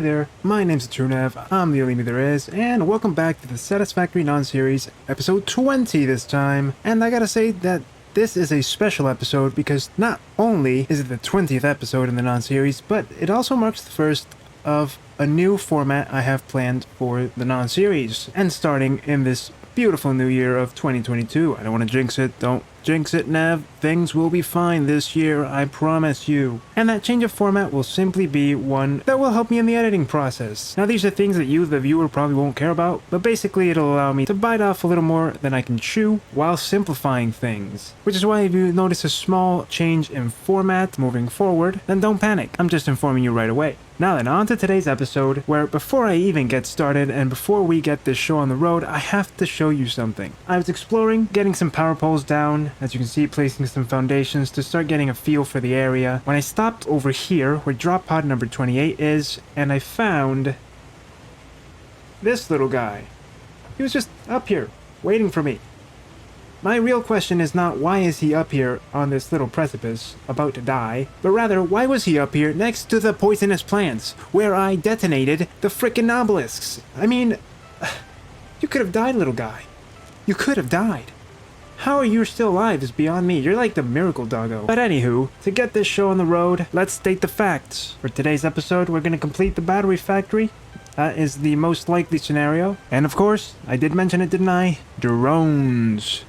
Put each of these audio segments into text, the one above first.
there, my name's TheTrueNev, I'm the only me there is, and welcome back to the Satisfactory Non-Series, episode 20 this time. And I gotta say that this is a special episode because not only is it the 20th episode in the non-series, but it also marks the first of a new format I have planned for the non-series, and starting in this beautiful new year of 2022. I don't want to jinx it, don't jinx it, Nev. Things will be fine this year, I promise you. And that change of format will simply be one that will help me in the editing process. Now these are things that you, the viewer, probably won't care about, but basically it'll allow me to bite off a little more than I can chew while simplifying things. Which is why if you notice a small change in format moving forward, then don't panic, I'm just informing you right away. Now then, on to today's episode, where before I even get started and before we get this show on the road, I have to show you something. I was exploring, getting some power poles down, as you can see, placing some foundations to start getting a feel for the area, when I stopped over here where drop pod number 28 is, and I found this little guy. He was just up here, waiting for me. My real question is not why is he up here on this little precipice, about to die, but rather why was he up here next to the poisonous plants, where I detonated the frickin' obelisks? I mean, you could have died, little guy. You could have died. How are you still alive is beyond me. You're like the miracle doggo. But anywho, to get this show on the road, let's state the facts. For today's episode, we're gonna complete the battery factory. That is the most likely scenario. And of course, I did mention it, didn't I? Drones.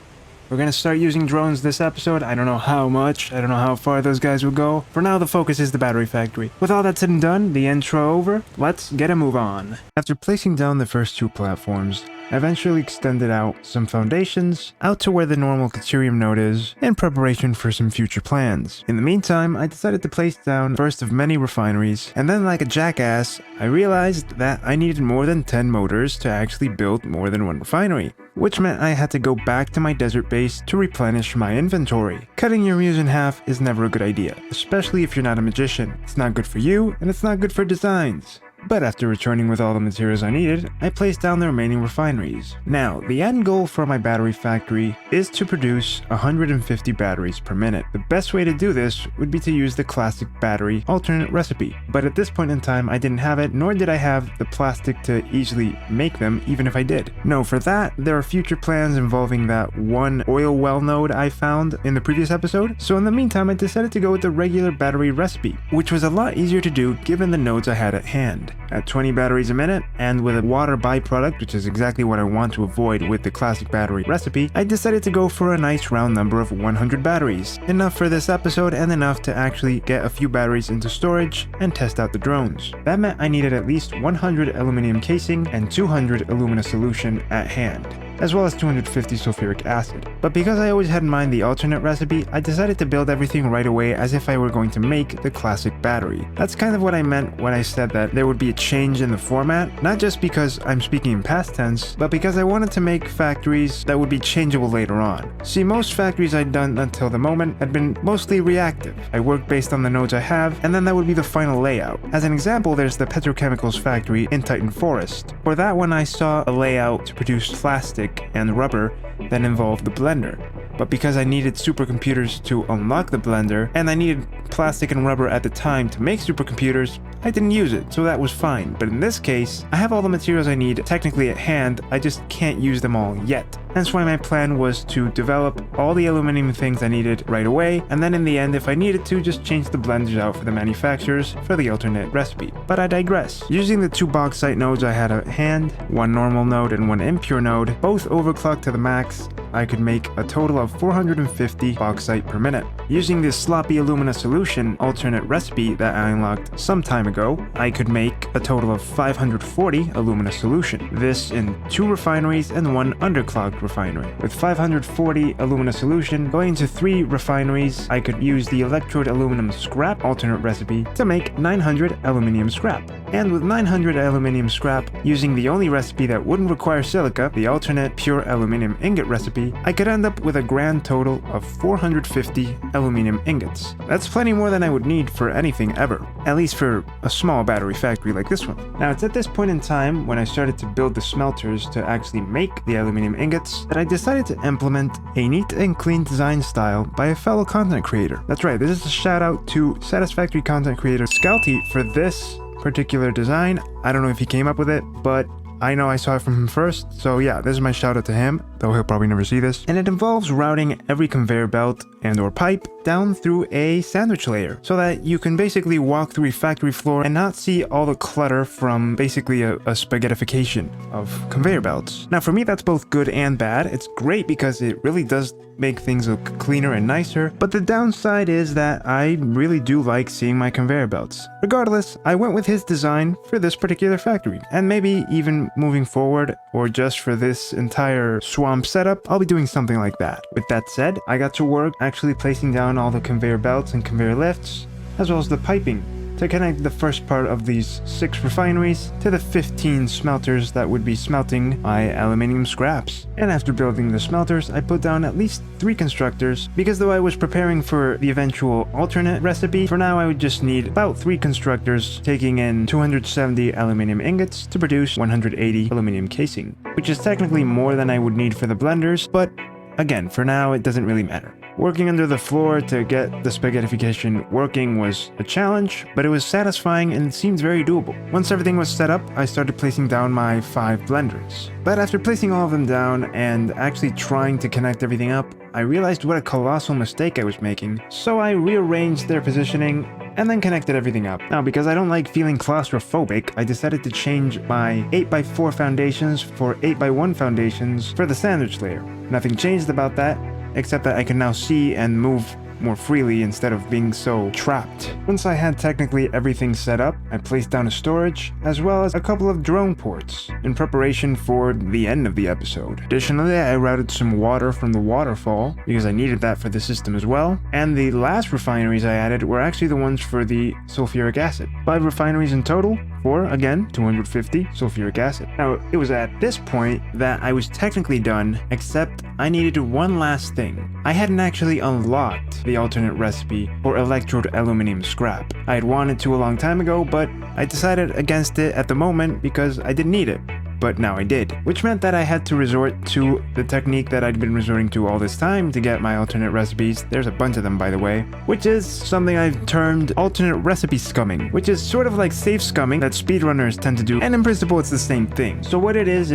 We're gonna start using drones this episode. I don't know how much, I don't know how far those guys will go. For now, the focus is the battery factory. With all that said and done, the intro over, let's get a move on. After placing down the first two platforms, I eventually extended out some foundations out to where the normal Caterium node is in preparation for some future plans. In the meantime, I decided to place down the first of many refineries, and then like a jackass, I realized that I needed more than 10 motors to actually build more than one refinery, which meant I had to go back to my desert base to replenish my inventory. Cutting your muse in half is never a good idea, especially if you're not a magician. It's not good for you, and it's not good for designs. But after returning with all the materials I needed, I placed down the remaining refineries. Now, the end goal for my battery factory is to produce 150 batteries per minute. The best way to do this would be to use the classic battery alternate recipe, but at this point in time I didn't have it, nor did I have the plastic to easily make them, even if I did. No, for that, there are future plans involving that one oil well node I found in the previous episode, so in the meantime I decided to go with the regular battery recipe, which was a lot easier to do given the nodes I had at hand. At 20 batteries a minute, and with a water byproduct, which is exactly what I want to avoid with the classic battery recipe, I decided to go for a nice round number of 100 batteries. Enough for this episode and enough to actually get a few batteries into storage and test out the drones. That meant I needed at least 100 aluminum casing and 200 alumina solution at hand, as well as 250 sulfuric acid. But because I always had in mind the alternate recipe, I decided to build everything right away as if I were going to make the classic battery. That's kind of what I meant when I said that there would be a change in the format, not just because I'm speaking in past tense, but because I wanted to make factories that would be changeable later on. See, most factories I'd done until the moment had been mostly reactive. I worked based on the nodes I have, and then that would be the final layout. As an example, there's the petrochemicals factory in Titan Forest. For that one, I saw a layout to produce plastic and rubber that involved the blender. But because I needed supercomputers to unlock the blender, and I needed plastic and rubber at the time to make supercomputers, I didn't use it, so that was fine. But in this case, I have all the materials I need technically at hand, I just can't use them all yet. Hence why my plan was to develop all the aluminum things I needed right away, and then in the end, if I needed to, just change the blenders out for the manufacturers for the alternate recipe. But I digress. Using the two bauxite nodes I had at hand, one normal node and one impure node, both overclocked to the max, I could make a total of 450 bauxite per minute. Using this sloppy alumina solution alternate recipe that I unlocked some time ago, I could make a total of 540 alumina solution. This in 2 refineries and 1 underclocked refinery. With 540 alumina solution going into 3 refineries, I could use the electrode aluminum scrap alternate recipe to make 900 aluminium scrap. And with 900 aluminium scrap, using the only recipe that wouldn't require silica, the alternate pure aluminium ingot recipe, I could end up with a grand total of 450 aluminium ingots. That's plenty more than I would need for anything ever, at least for a small battery factory like this one. Now it's at this point in time, when I started to build the smelters to actually make the aluminium ingots, that I decided to implement a neat and clean design style by a fellow content creator. That's right, this is a shout out to Satisfactory content creator Scalti for this particular design. I don't know if he came up with it, but I know I saw it from him first, so yeah, this is my shout out to him, though he'll probably never see this. And it involves routing every conveyor belt and or pipe down through a sandwich layer, so that you can basically walk through a factory floor and not see all the clutter from basically a spaghettification of conveyor belts. Now for me that's both good and bad. It's great because it really does make things look cleaner and nicer, but the downside is that I really do like seeing my conveyor belts. Regardless, I went with his design for this particular factory, and maybe even moving forward, or just for this entire swamp setup, I'll be doing something like that. With that said, I got to work actually placing down all the conveyor belts and conveyor lifts, as well as the piping, to connect the first part of these 6 refineries to the 15 smelters that would be smelting my aluminium scraps. And after building the smelters, I put down at least 3 constructors, because though I was preparing for the eventual alternate recipe, for now I would just need about 3 constructors, taking in 270 aluminium ingots to produce 180 aluminium casing, which is technically more than I would need for the blenders, but again, for now it doesn't really matter. Working under the floor to get the spaghettification working was a challenge, but it was satisfying and it seemed very doable. Once everything was set up, I started placing down my 5 blenders. But after placing all of them down and actually trying to connect everything up, I realized what a colossal mistake I was making, so I rearranged their positioning and then connected everything up. Now, because I don't like feeling claustrophobic, I decided to change my 8x4 foundations for 8x1 foundations for the sandwich layer. Nothing changed about that, except that I can now see and move more freely instead of being so trapped. Once I had technically everything set up, I placed down a storage, as well as a couple of drone ports, in preparation for the end of the episode. Additionally, I routed some water from the waterfall, because I needed that for the system as well, and the last refineries I added were actually the ones for the sulfuric acid. 5 refineries in total, for, again, 250 sulfuric acid. Now, it was at this point that I was technically done, except I needed one last thing. I hadn't actually unlocked the alternate recipe for electrode aluminum scrap. I had wanted to a long time ago, but I decided against it at the moment because I didn't need it. But now I did, which meant that I had to resort to the technique that I'd been resorting to all this time to get my alternate recipes. There's a bunch of them, by the way, which is something I've termed alternate recipe scumming, which is sort of like safe scumming that speedrunners tend to do, and in principle it's the same thing. So what it is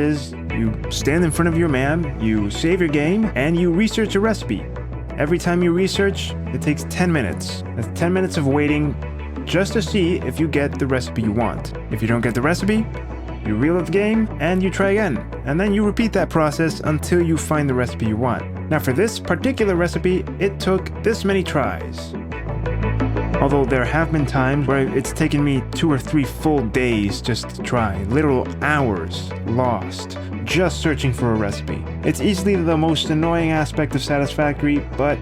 you stand in front of your man, you save your game, and you research a recipe. Every time you research, it takes 10 minutes. That's 10 minutes of waiting just to see if you get the recipe you want. If you don't get the recipe, you reload the game, and you try again. And then you repeat that process until you find the recipe you want. Now for this particular recipe, it took this many tries. Although there have been times where it's taken me 2 or 3 full days just to try. Literal hours lost, just searching for a recipe. It's easily the most annoying aspect of Satisfactory, but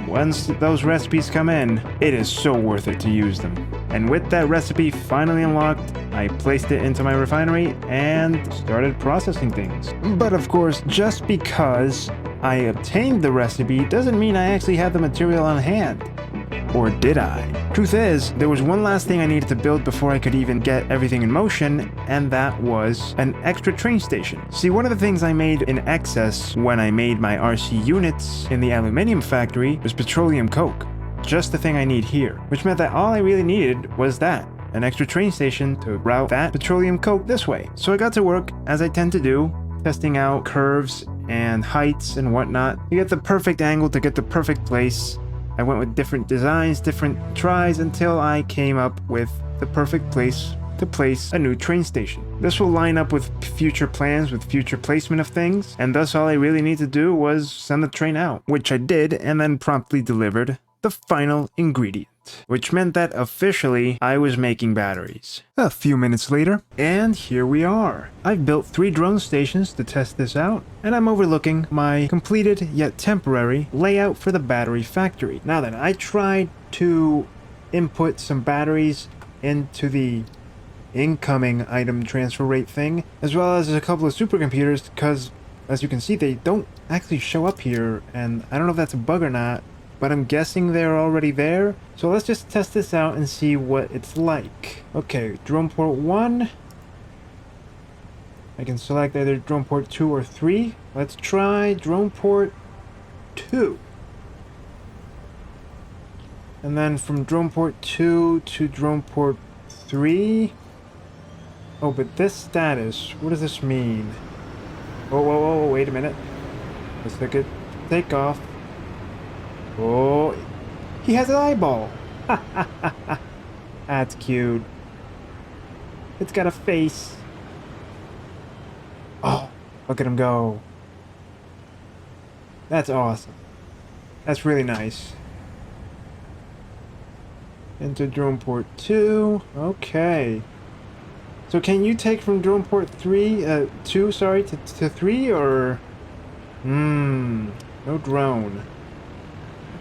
once those recipes come in, it is so worth it to use them. And with that recipe finally unlocked, I placed it into my refinery and started processing things. But of course, just because I obtained the recipe doesn't mean I actually had the material on hand. Or did I? Truth is, there was one last thing I needed to build before I could even get everything in motion, and that was an extra train station. See, one of the things I made in excess when I made my RC units in the aluminium factory was petroleum coke. Just the thing I need here, which meant that all I really needed was that. An extra train station to route that petroleum coke this way. So I got to work, as I tend to do, testing out curves and heights and whatnot to get the perfect angle, to get the perfect place. I went with different designs, different tries, until I came up with the perfect place to place a new train station. This will line up with future plans, with future placement of things, and thus all I really need to do was send the train out, which I did, and then promptly delivered the final ingredient, which meant that officially I was making batteries. A few minutes later, and here we are. I've built 3 drone stations to test this out, and I'm overlooking my completed yet temporary layout for the battery factory. Now then, I tried to input some batteries into the incoming item transfer rate thing, as well as a couple of supercomputers, because as you can see, they don't actually show up here, and I don't know if that's a bug or not, but I'm guessing they're already there. So let's just test this out and see what it's like. Okay, drone port 1. I can select either drone port 2 or 3. Let's try drone port 2. And then from drone port 2 to drone port 3. Oh, but this status, what does this mean? Whoa, whoa, whoa, wait a minute. Let's look at takeoff. Oh, he has an eyeball. That's cute. It's got a face. Oh, look at him go. That's awesome. That's really nice. Into drone port 2. Okay. So can you take from drone port 2, sorry, to 3, or... no drone.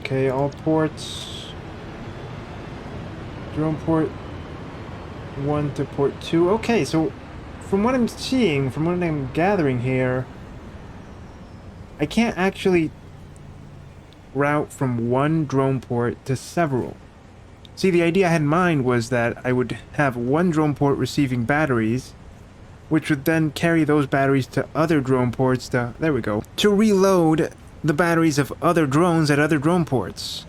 Okay, all ports. Drone port 1 to port 2. Okay, so from what I'm seeing, from what I'm gathering here, I can't actually route from one drone port to several. See, the idea I had in mind was that I would have one drone port receiving batteries, which would then carry those batteries to other drone ports to, there we go, to reload the batteries of other drones at other drone ports.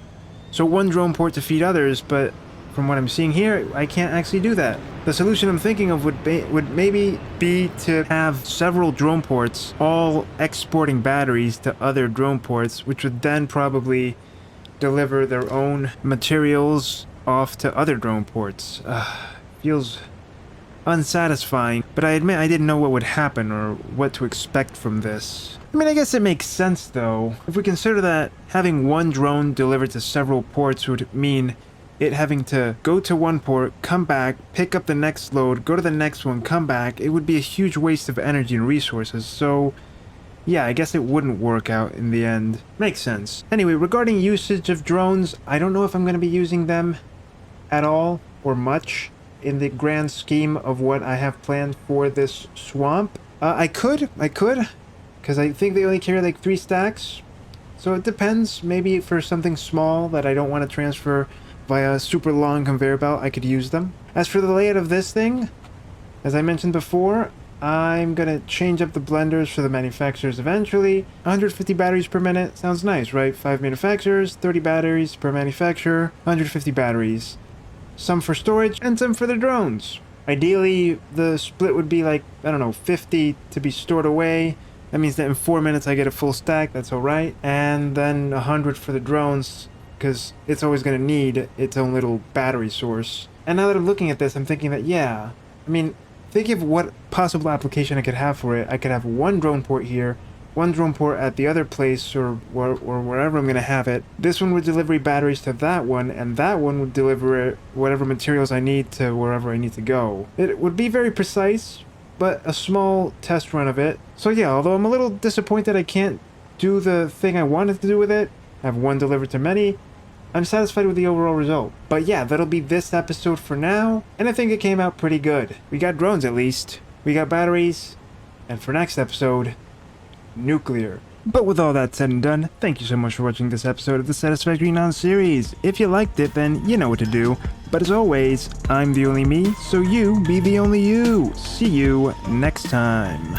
So one drone port to feed others, but from what I'm seeing here, I can't actually do that. The solution I'm thinking of would maybe be to have several drone ports all exporting batteries to other drone ports, which would then probably deliver their own materials off to other drone ports. Feels unsatisfying, but I admit I didn't know what would happen or what to expect from this. I mean, I guess it makes sense though. If we consider that having one drone delivered to several ports would mean it having to go to one port, come back, pick up the next load, go to the next one, come back, it would be a huge waste of energy and resources, so yeah, I guess it wouldn't work out in the end. Makes sense. Anyway, regarding usage of drones, I don't know if I'm going to be using them at all or much in the grand scheme of what I have planned for this swamp. I could, because I think they only carry like 3 stacks, so it depends. Maybe for something small that I don't want to transfer via a super long conveyor belt, I could use them. As for the layout of this thing, as I mentioned before, I'm gonna change up the blenders for the manufacturers eventually. 150 batteries per minute, sounds nice, right? 5 manufacturers, 30 batteries per manufacturer, 150 batteries. Some for storage, and some for the drones. Ideally, the split would be like, I don't know, 50 to be stored away. That means that in 4 minutes I get a full stack, that's alright. And then 100 for the drones, because it's always going to need its own little battery source. And now that I'm looking at this, I'm thinking that, yeah, I mean, think of what possible application I could have for it. I could have one drone port here, one drone port at the other place, or wherever I'm going to have it. This one would deliver batteries to that one, and that one would deliver whatever materials I need to wherever I need to go. It would be very precise, but a small test run of it. So yeah, although I'm a little disappointed I can't do the thing I wanted to do with it, have one delivered to many, I'm satisfied with the overall result. But yeah, that'll be this episode for now, and I think it came out pretty good. We got drones at least, we got batteries, and for next episode, nuclear. But with all that said and done, thank you so much for watching this episode of the Satisfactory Non-Series. If you liked it, then you know what to do. But as always, I'm the only me, so you be the only you. See you next time.